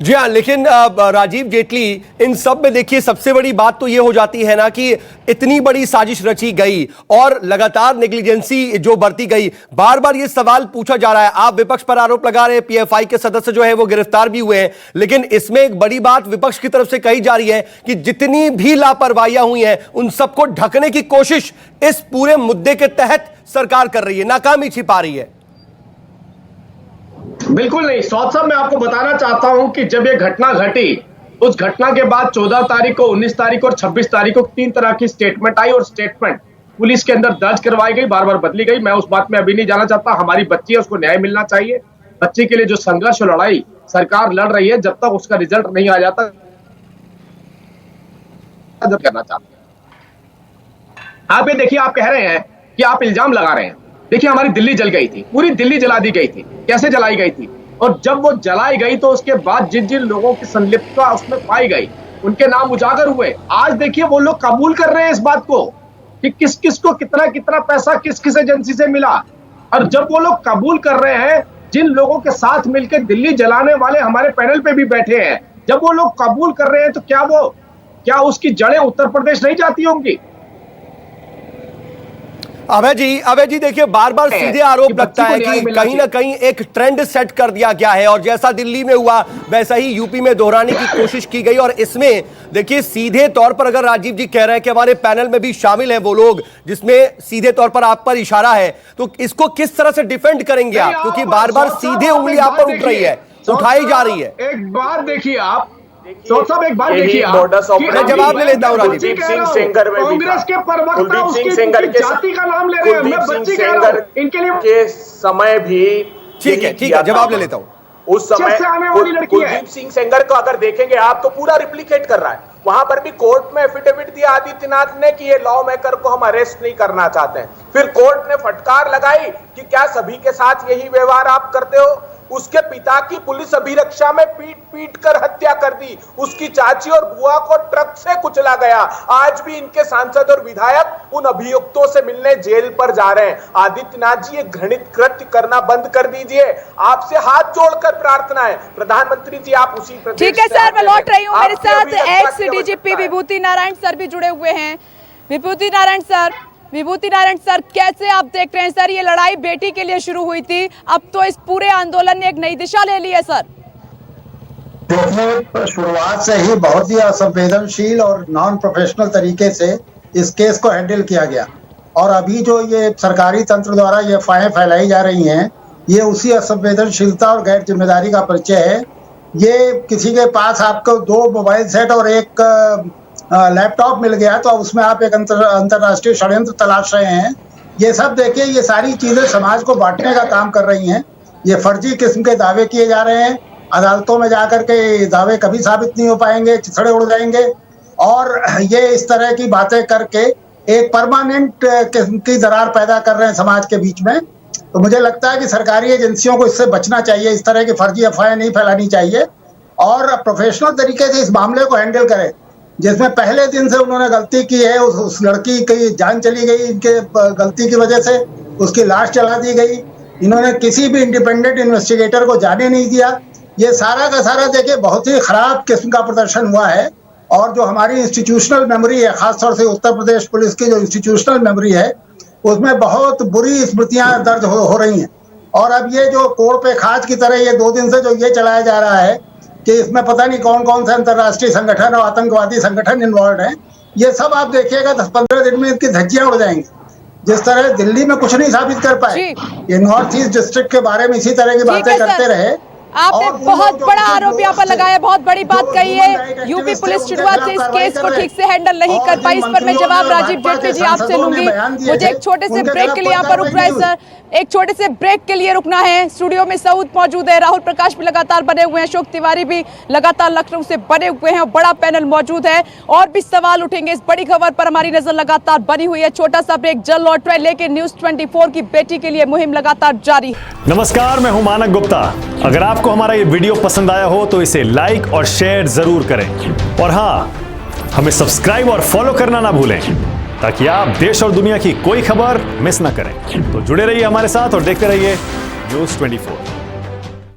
जी हाँ, लेकिन राजीव जेटली, इन सब में देखिए सबसे बड़ी बात तो ये हो जाती है ना कि इतनी बड़ी साजिश रची गई और लगातार नेग्लिजेंसी जो बरती गई। बार बार ये सवाल पूछा जा रहा है, आप विपक्ष पर आरोप लगा रहे हैं, पीएफआई के सदस्य जो है वो गिरफ्तार भी हुए हैं, लेकिन इसमें एक बड़ी बात विपक्ष की तरफ से कही जा रही है कि जितनी भी लापरवाहियां हुई हैं उन सबको ढकने की कोशिश इस पूरे मुद्दे के तहत सरकार कर रही है, नाकामी छिपा रही है। बिल्कुल नहीं सौद साहब, मैं आपको बताना चाहता हूं कि जब ये घटना घटी, उस घटना के बाद 14 तारीख को, 19 तारीख और 26 तारीख को 3 तरह की स्टेटमेंट आई और स्टेटमेंट पुलिस के अंदर दर्ज करवाई गई, बार बार बदली गई। मैं उस बात में अभी नहीं जाना चाहता। हमारी बच्ची है, उसको न्याय मिलना चाहिए। बच्ची के लिए जो संघर्ष और लड़ाई सरकार लड़ रही है, जब तक उसका रिजल्ट नहीं आ जाता करना चाहते हैं। आप ये देखिए, आप कह रहे हैं कि आप इल्जाम लगा रहे हैं। देखिए, हमारी दिल्ली जल गई थी, पूरी दिल्ली जला दी गई थी। कैसे जलाई गई थी? और जब वो जलाई गई तो उसके बाद जिन जिन लोगों की संलिप्तता उसमें पाई गई, उनके नाम उजागर हुए। आज देखिए, वो लोग कबूल कर रहे हैं इस बात को कि किस किस को कितना कितना पैसा किस किस एजेंसी से मिला। और जब वो लोग कबूल कर रहे हैं, जिन लोगों के साथ मिलकर दिल्ली जलाने वाले हमारे पैनल पे भी बैठे हैं, जब वो लोग कबूल कर रहे हैं तो क्या उसकी जड़ें उत्तर प्रदेश नहीं जाती होंगी? अभय जी देखिए, बार बार सीधे आरोप लगता है कि कहीं ना कहीं एक ट्रेंड सेट कर दिया गया है और जैसा दिल्ली में हुआ वैसा ही यूपी में दोहराने की कोशिश की गई। और इसमें देखिए, सीधे तौर पर अगर राजीव जी कह रहे हैं कि हमारे पैनल में भी शामिल हैं वो लोग जिसमें सीधे तौर पर आप पर इशारा है, तो इसको किस तरह से डिफेंड करेंगे आप? क्योंकि बार बार सीधे उंगली आप पर उठ रही है, उठाई जा रही है। एक बार देखिए आप साहब, एक बात देखिए, मैं जवाब ले लेता हूँ राजीव। कुलदीप सिंह सेंगर में कांग्रेस के प्रवक्ता उसकी जाति का नाम ले रहे हैं। मैं बच्ची कह रहा हूं, इनके लिए के समय भी ठीक है, जवाब ले लेता हूँ। उस समय कुलदीप सिंह सेंगर को अगर देखेंगे आप तो पूरा रिप्लिकेट कर रहा है। वहां पर भी कोर्ट में एफिडेविट दिया आदित्यनाथ ने कि ये लॉ मेकर को हम अरेस्ट नहीं करना चाहते हैं। फिर कोर्ट ने फटकार लगाई कि क्या सभी के साथ यही व्यवहार आप करते हो? उसके पिता की पुलिस अभिरक्षा में पीट कर हत्या कर दी। उसकी चाची और बुआ को ट्रक से कुचला गया। आज भी इनके सांसद और विधायक उन अभियुक्तों से मिलने जेल पर जा रहे हैं। आदित्यनाथ जी, ये घृणित कृत्य करना बंद कर दीजिए। आपसे हाथ जोड़कर प्रार्थना है। प्रधानमंत्री जी, आप उसी प्रदेश। ठीक है सर, मैं लौट रही हूँ। मेरे साथ एक्स डीजीपी विभूति नारायण सर भी जुड़े हुए हैं। विभूति नारायण सर, कैसे आप देख रहे हैं सर, ये लड़ाई बेटी के लिए शुरू हुई थी, अब तो इस पूरे आंदोलन ने एक नई दिशा ले ली है सर। देखिए, शुरुआत से ही बहुत ही असंवेदनशील और नॉन प्रोफेशनल तरीके से इस केस को हैंडल किया गया और अभी जो ये सरकारी तंत्र द्वारा ये अफवाहें फैलाई जा रही हैं, ये उसी असंवेदनशीलता और गैर जिम्मेदारी का परिचय है। ये किसी के पास आपको 2 मोबाइल सेट और एक लैपटॉप मिल गया तो उसमें आप एक अंतरराष्ट्रीय षड्यंत्र तलाश रहे हैं। ये सब देखिए, ये सारी चीजें समाज को बांटने का काम कर रही हैं। ये फर्जी किस्म के दावे किए जा रहे हैं। अदालतों में जाकर के दावे कभी साबित नहीं हो पाएंगे, चिथड़े उड़ जाएंगे। और ये इस तरह की बातें करके एक परमानेंट किस्म की दरार पैदा कर रहे हैं समाज के बीच में। तो मुझे लगता है कि सरकारी एजेंसियों को इससे बचना चाहिए, इस तरह की फर्जी अफवाहें नहीं फैलानी चाहिए और प्रोफेशनल तरीके से इस मामले को हैंडल करें। जिसमें पहले दिन से उन्होंने गलती की है, उस लड़की की जान चली गई इनके गलती की वजह से, उसकी लाश जला दी गई। इन्होंने किसी भी इंडिपेंडेंट इन्वेस्टिगेटर को जाने नहीं दिया। ये सारा का सारा देखिए बहुत ही खराब किस्म का प्रदर्शन हुआ है। और जो हमारी इंस्टीट्यूशनल मेमोरी है, खासतौर से उत्तर प्रदेश पुलिस की जो इंस्टीट्यूशनल मेमोरी है, उसमें बहुत बुरी स्मृतियां दर्ज हो रही हैं। और अब ये जो कोड़ पे खाज की तरह ये 2 दिन से जो ये चलाया जा रहा है कि इसमें पता नहीं कौन कौन से अंतर्राष्ट्रीय संगठन और आतंकवादी संगठन इन्वॉल्व हैं, ये सब आप देखिएगा 10-15 दिन में इनकी धज्जियां उड़ जाएंगी। जिस तरह दिल्ली में कुछ नहीं साबित कर पाए, ये नॉर्थ ईस्ट डिस्ट्रिक्ट के बारे में इसी तरह की बातें करते रहे। आपने बहुत बड़ा आरोप यहाँ पर लगाया, बहुत बड़ी बात कही है। यूपी पुलिस शुरुआत से इस केस को ठीक से हैंडल नहीं कर पाई। इस पर मैं जवाब राजीव जेटली जी आपसे लूंगी। मुझे एक छोटे से ब्रेक के लिए यहाँ पर रुकना है सर, एक छोटे से ब्रेक के लिए रुकना है। स्टूडियो में सऊद मौजूद है, राहुल प्रकाश भी लगातार बने हुए हैं, अशोक तिवारी भी लगातार लखनऊ से बने हुए हैं और बड़ा पैनल मौजूद है। और भी सवाल उठेंगे। इस बड़ी खबर पर हमारी नजर लगातार बनी हुई है। छोटा सा ब्रेक, जल्द लौट रहे, लेकिन न्यूज़ 24 की बेटी के लिए मुहिम लगातार जारी। नमस्कार, मैं हूं मानक गुप्ता। अगर आपको हमारा ये वीडियो पसंद आया हो तो इसे लाइक और शेयर जरूर करें और हाँ, हमें सब्सक्राइब और फॉलो करना ना भूलें ताकि आप देश और दुनिया की कोई खबर मिस ना करें। तो जुड़े रहिए हमारे साथ और देखते रहिए न्यूज़ 24।